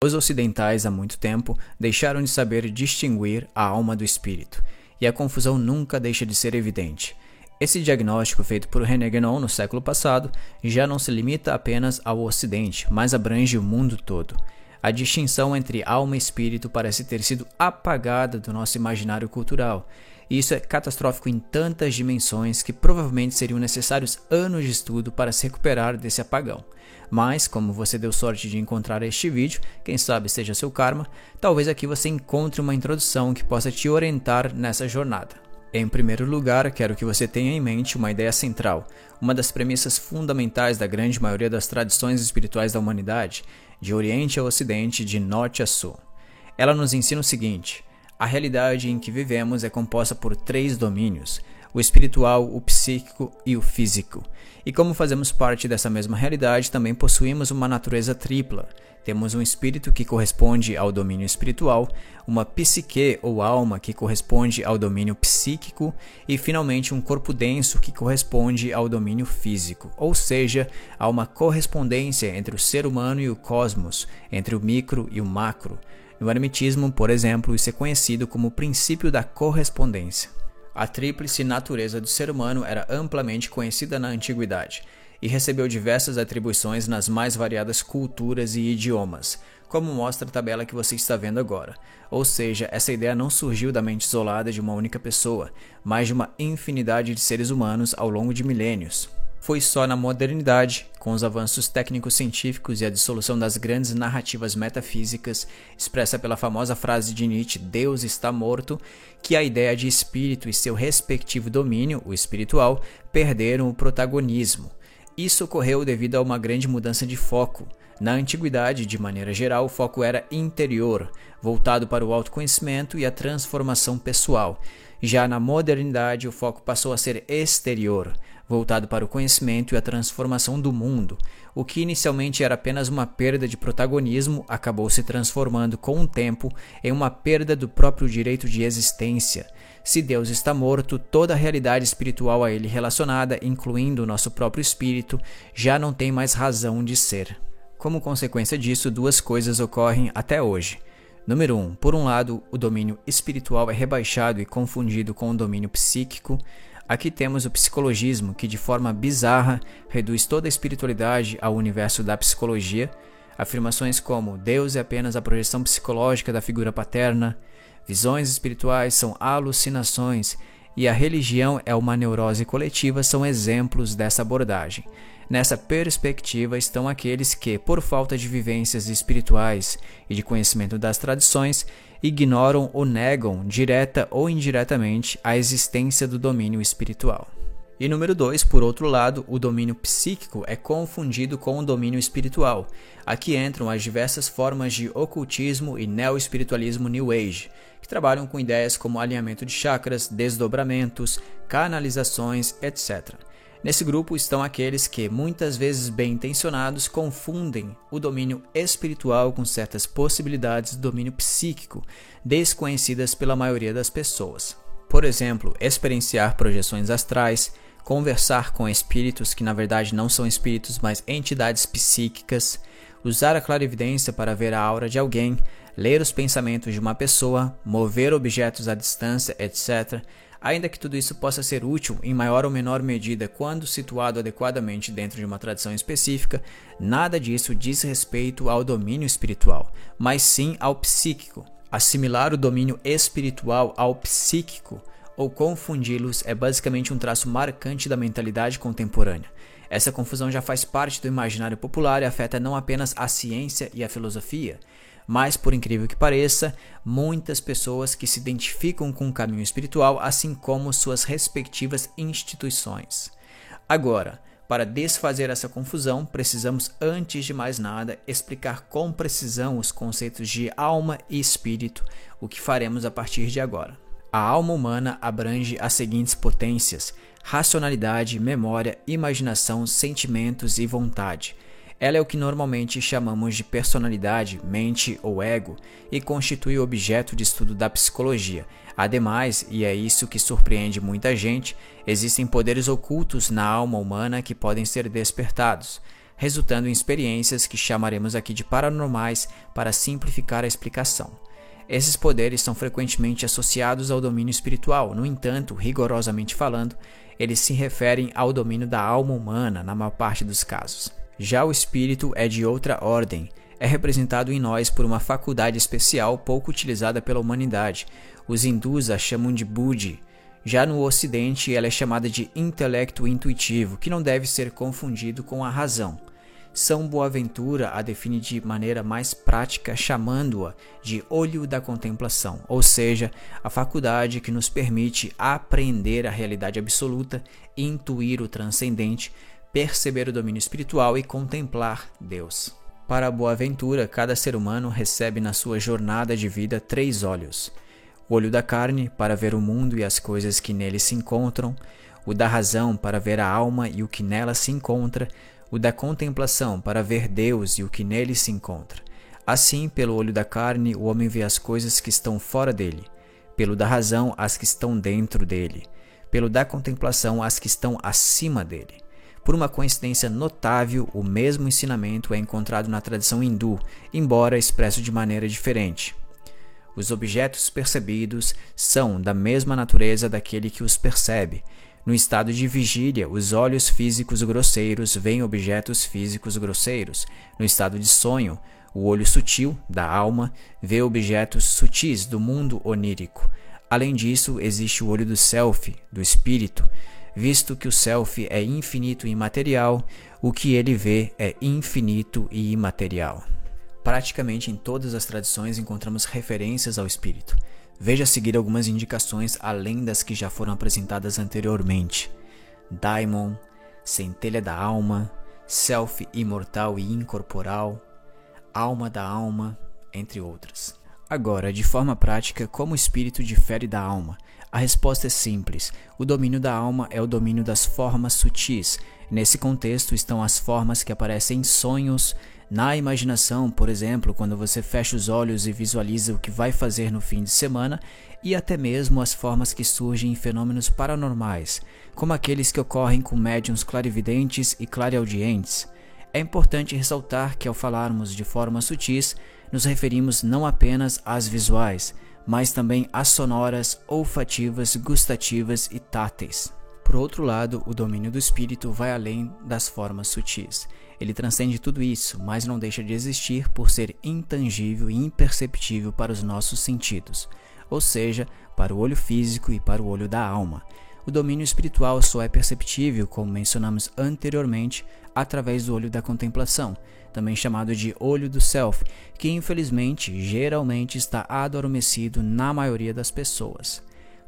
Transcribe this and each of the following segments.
Os ocidentais, há muito tempo, deixaram de saber distinguir a alma do espírito, e a confusão nunca deixa de ser evidente. Esse diagnóstico feito por René Guénon no século passado já não se limita apenas ao Ocidente, mas abrange o mundo todo. A distinção entre alma e espírito parece ter sido apagada do nosso imaginário cultural, e isso é catastrófico em tantas dimensões que provavelmente seriam necessários anos de estudo para se recuperar desse apagão. Mas, como você deu sorte de encontrar este vídeo, quem sabe seja seu karma, talvez aqui você encontre uma introdução que possa te orientar nessa jornada. Em primeiro lugar, quero que você tenha em mente uma ideia central, uma das premissas fundamentais da grande maioria das tradições espirituais da humanidade, de Oriente a Ocidente, de Norte a Sul. Ela nos ensina o seguinte: a realidade em que vivemos é composta por 3 domínios, o espiritual, o psíquico e o físico. E como fazemos parte dessa mesma realidade, também possuímos uma natureza tripla. Temos um espírito que corresponde ao domínio espiritual, uma psique ou alma que corresponde ao domínio psíquico e finalmente um corpo denso que corresponde ao domínio físico. Ou seja, há uma correspondência entre o ser humano e o cosmos, entre o micro e o macro. No hermetismo, por exemplo, isso é conhecido como o princípio da correspondência. A tríplice natureza do ser humano era amplamente conhecida na antiguidade e recebeu diversas atribuições nas mais variadas culturas e idiomas, como mostra a tabela que você está vendo agora. Ou seja, essa ideia não surgiu da mente isolada de uma única pessoa, mas de uma infinidade de seres humanos ao longo de milênios. Foi só na modernidade, com os avanços técnico-científicos e a dissolução das grandes narrativas metafísicas, expressa pela famosa frase de Nietzsche, Deus está morto, que a ideia de espírito e seu respectivo domínio, o espiritual, perderam o protagonismo. Isso ocorreu devido a uma grande mudança de foco. Na antiguidade, de maneira geral, o foco era interior, voltado para o autoconhecimento e a transformação pessoal. Já na modernidade, o foco passou a ser exterior, voltado para o conhecimento e a transformação do mundo. O que inicialmente era apenas uma perda de protagonismo acabou se transformando com o tempo em uma perda do próprio direito de existência. Se Deus está morto, toda a realidade espiritual a ele relacionada, incluindo o nosso próprio espírito, já não tem mais razão de ser. Como consequência disso, 2 coisas ocorrem até hoje. Número 1. Por um lado, o domínio espiritual é rebaixado e confundido com o domínio psíquico. Aqui temos o psicologismo, que de forma bizarra reduz toda a espiritualidade ao universo da psicologia. Afirmações como Deus é apenas a projeção psicológica da figura paterna, visões espirituais são alucinações e a religião é uma neurose coletiva são exemplos dessa abordagem. Nessa perspectiva estão aqueles que, por falta de vivências espirituais e de conhecimento das tradições, ignoram ou negam, direta ou indiretamente, a existência do domínio espiritual. E número 2, por outro lado, o domínio psíquico é confundido com o domínio espiritual. Aqui entram as diversas formas de ocultismo e neo-espiritualismo New Age, que trabalham com ideias como alinhamento de chakras, desdobramentos, canalizações, etc. Nesse grupo estão aqueles que, muitas vezes bem intencionados, confundem o domínio espiritual com certas possibilidades do domínio psíquico, desconhecidas pela maioria das pessoas. Por exemplo, experienciar projeções astrais, conversar com espíritos que na verdade não são espíritos, mas entidades psíquicas, usar a clarividência para ver a aura de alguém, ler os pensamentos de uma pessoa, mover objetos à distância, etc. Ainda que tudo isso possa ser útil em maior ou menor medida quando situado adequadamente dentro de uma tradição específica, nada disso diz respeito ao domínio espiritual, mas sim ao psíquico. Assimilar o domínio espiritual ao psíquico ou confundi-los é basicamente um traço marcante da mentalidade contemporânea. Essa confusão já faz parte do imaginário popular e afeta não apenas a ciência e a filosofia, mas, por incrível que pareça, muitas pessoas que se identificam com o caminho espiritual, assim como suas respectivas instituições. Agora, para desfazer essa confusão, precisamos, antes de mais nada, explicar com precisão os conceitos de alma e espírito, o que faremos a partir de agora. A alma humana abrange as seguintes potências: racionalidade, memória, imaginação, sentimentos e vontade. Ela é o que normalmente chamamos de personalidade, mente ou ego e constitui o objeto de estudo da psicologia. Ademais, e é isso que surpreende muita gente, existem poderes ocultos na alma humana que podem ser despertados. resultando em experiências que chamaremos aqui de paranormais para simplificar a explicação. Esses poderes são frequentemente associados ao domínio espiritual, no entanto, rigorosamente falando, eles se referem ao domínio da alma humana na maior parte dos casos. Já o espírito é de outra ordem, é representado em nós por uma faculdade especial pouco utilizada pela humanidade. Os hindus a chamam de buddhi. Já no ocidente, ela é chamada de intelecto intuitivo, que não deve ser confundido com a razão. São Boaventura a define de maneira mais prática, chamando-a de olho da contemplação, ou seja, a faculdade que nos permite apreender a realidade absoluta, intuir o transcendente, perceber o domínio espiritual e contemplar Deus. Para Boaventura, cada ser humano recebe na sua jornada de vida 3 olhos. O olho da carne, para ver o mundo e as coisas que nele se encontram, o da razão, para ver a alma e o que nela se encontra, o da contemplação, para ver Deus e o que nele se encontra. Assim, pelo olho da carne, o homem vê as coisas que estão fora dele, pelo da razão, as que estão dentro dele, pelo da contemplação, as que estão acima dele. Por uma coincidência notável, o mesmo ensinamento é encontrado na tradição hindu, embora expresso de maneira diferente. Os objetos percebidos são da mesma natureza daquele que os percebe. No estado de vigília, os olhos físicos grosseiros veem objetos físicos grosseiros. No estado de sonho, o olho sutil, da alma, vê objetos sutis do mundo onírico. Além disso, existe o olho do self, do espírito. Visto que o self é infinito e imaterial, o que ele vê é infinito e imaterial. Praticamente em todas as tradições encontramos referências ao espírito. Veja a seguir algumas indicações além das que já foram apresentadas anteriormente. Daimon, centelha da alma, self imortal e incorporal, alma da alma, entre outras. Agora, de forma prática, como o espírito difere da alma? A resposta é simples. O domínio da alma é o domínio das formas sutis. Nesse contexto estão as formas que aparecem em sonhos, na imaginação, por exemplo, quando você fecha os olhos e visualiza o que vai fazer no fim de semana, e até mesmo as formas que surgem em fenômenos paranormais, como aqueles que ocorrem com médiuns clarividentes e clareaudientes. É importante ressaltar que ao falarmos de formas sutis, nos referimos não apenas às visuais, mas também às sonoras, olfativas, gustativas e táteis. Por outro lado, o domínio do espírito vai além das formas sutis. Ele transcende tudo isso, mas não deixa de existir por ser intangível e imperceptível para os nossos sentidos, ou seja, para o olho físico e para o olho da alma. O domínio espiritual só é perceptível, como mencionamos anteriormente, através do olho da contemplação, também chamado de olho do self, que infelizmente geralmente está adormecido na maioria das pessoas.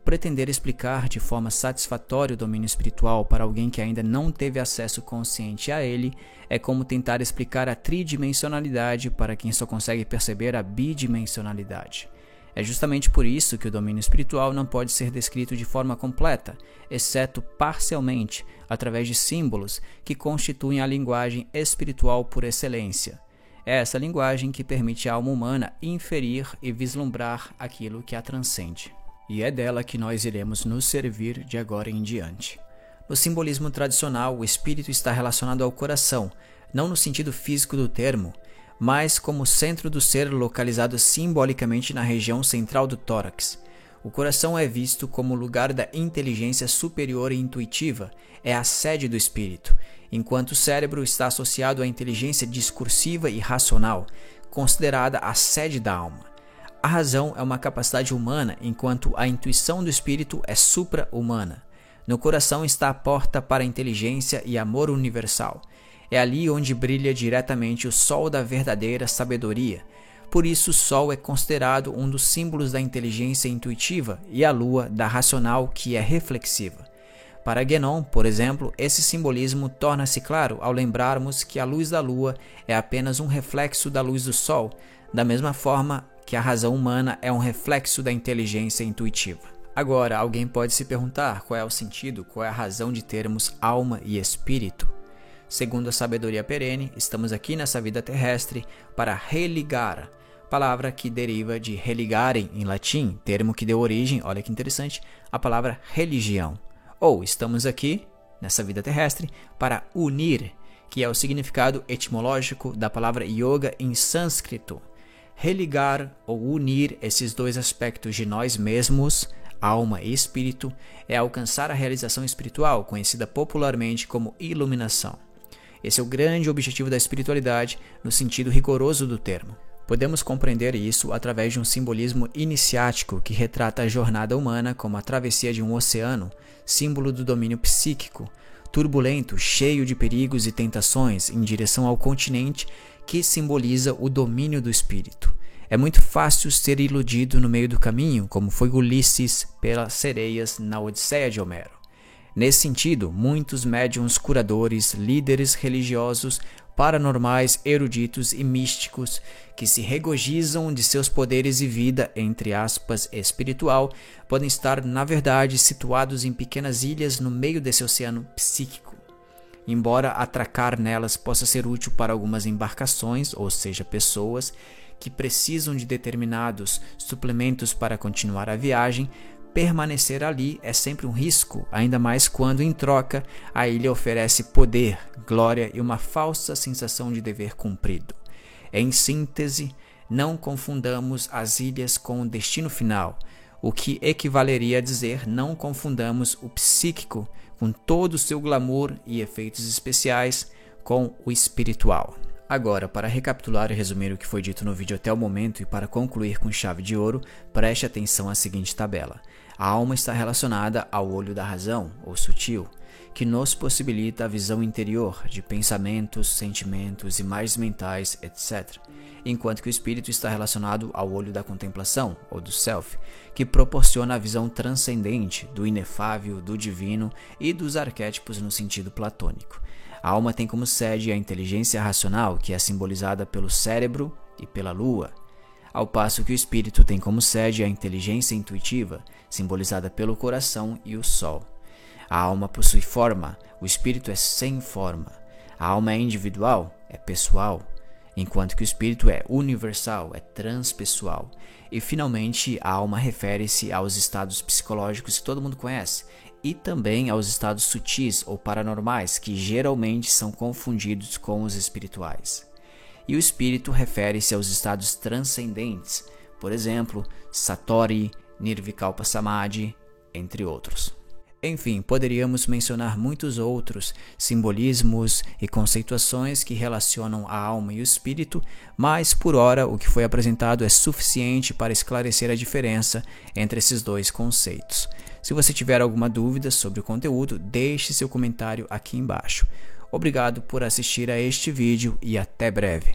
Pretender explicar de forma satisfatória o domínio espiritual para alguém que ainda não teve acesso consciente a ele é como tentar explicar a tridimensionalidade para quem só consegue perceber a bidimensionalidade. É justamente por isso que o domínio espiritual não pode ser descrito de forma completa, exceto parcialmente, através de símbolos que constituem a linguagem espiritual por excelência. É essa linguagem que permite à alma humana inferir e vislumbrar aquilo que a transcende. E é dela que nós iremos nos servir de agora em diante. No simbolismo tradicional, o espírito está relacionado ao coração, não no sentido físico do termo, mas como centro do ser localizado simbolicamente na região central do tórax. O coração é visto como o lugar da inteligência superior e intuitiva, é a sede do espírito, enquanto o cérebro está associado à inteligência discursiva e racional, considerada a sede da alma. A razão é uma capacidade humana, enquanto a intuição do espírito é supra-humana. No coração está a porta para a inteligência e amor universal. É ali onde brilha diretamente o sol da verdadeira sabedoria. Por isso, o sol é considerado um dos símbolos da inteligência intuitiva e a lua da racional, que é reflexiva. Para Guénon, por exemplo, esse simbolismo torna-se claro ao lembrarmos que a luz da lua é apenas um reflexo da luz do sol, da mesma forma que a razão humana é um reflexo da inteligência intuitiva. Agora, alguém pode se perguntar qual é o sentido, qual é a razão de termos alma e espírito. Segundo a sabedoria perene, estamos aqui nessa vida terrestre para religar, palavra que deriva de religare em latim, termo que deu origem, olha que interessante, à palavra religião. Ou estamos aqui, nessa vida terrestre, para unir, que é o significado etimológico da palavra yoga em sânscrito. Religar ou unir esses dois aspectos de nós mesmos, alma e espírito, é alcançar a realização espiritual, conhecida popularmente como iluminação. Esse é o grande objetivo da espiritualidade no sentido rigoroso do termo. Podemos compreender isso através de um simbolismo iniciático que retrata a jornada humana como a travessia de um oceano, símbolo do domínio psíquico, turbulento, cheio de perigos e tentações em direção ao continente que simboliza o domínio do espírito. É muito fácil ser iludido no meio do caminho, como foi Ulisses pelas sereias na Odisseia de Homero. Nesse sentido, muitos médiuns curadores, líderes religiosos, paranormais, eruditos e místicos que se regozijam de seus poderes e vida, entre aspas, espiritual, podem estar, na verdade, situados em pequenas ilhas no meio desse oceano psíquico. Embora atracar nelas possa ser útil para algumas embarcações, ou seja, pessoas que precisam de determinados suplementos para continuar a viagem, permanecer ali é sempre um risco, ainda mais quando, em troca, a ilha oferece poder, glória e uma falsa sensação de dever cumprido. Em síntese, não confundamos as ilhas com o destino final, o que equivaleria a dizer não confundamos o psíquico com todo o seu glamour e efeitos especiais com o espiritual. Agora, para recapitular e resumir o que foi dito no vídeo até o momento e para concluir com chave de ouro, preste atenção à seguinte tabela. A alma está relacionada ao olho da razão, ou sutil, que nos possibilita a visão interior de pensamentos, sentimentos, imagens mentais, etc., enquanto que o espírito está relacionado ao olho da contemplação, ou do self, que proporciona a visão transcendente do inefável, do divino e dos arquétipos no sentido platônico. A alma tem como sede a inteligência racional, que é simbolizada pelo cérebro e pela lua, ao passo que o espírito tem como sede a inteligência intuitiva, simbolizada pelo coração e o sol. A alma possui forma, o espírito é sem forma. A alma é individual, é pessoal, enquanto que o espírito é universal, é transpessoal. E finalmente, a alma refere-se aos estados psicológicos que todo mundo conhece, e também aos estados sutis ou paranormais, que geralmente são confundidos com os espirituais. E o espírito refere-se aos estados transcendentes, por exemplo, Satori, Nirvikalpa Samadhi, entre outros. Enfim, poderíamos mencionar muitos outros simbolismos e conceituações que relacionam a alma e o espírito, mas por hora o que foi apresentado é suficiente para esclarecer a diferença entre esses dois conceitos. Se você tiver alguma dúvida sobre o conteúdo, deixe seu comentário aqui embaixo. Obrigado por assistir a este vídeo e até breve.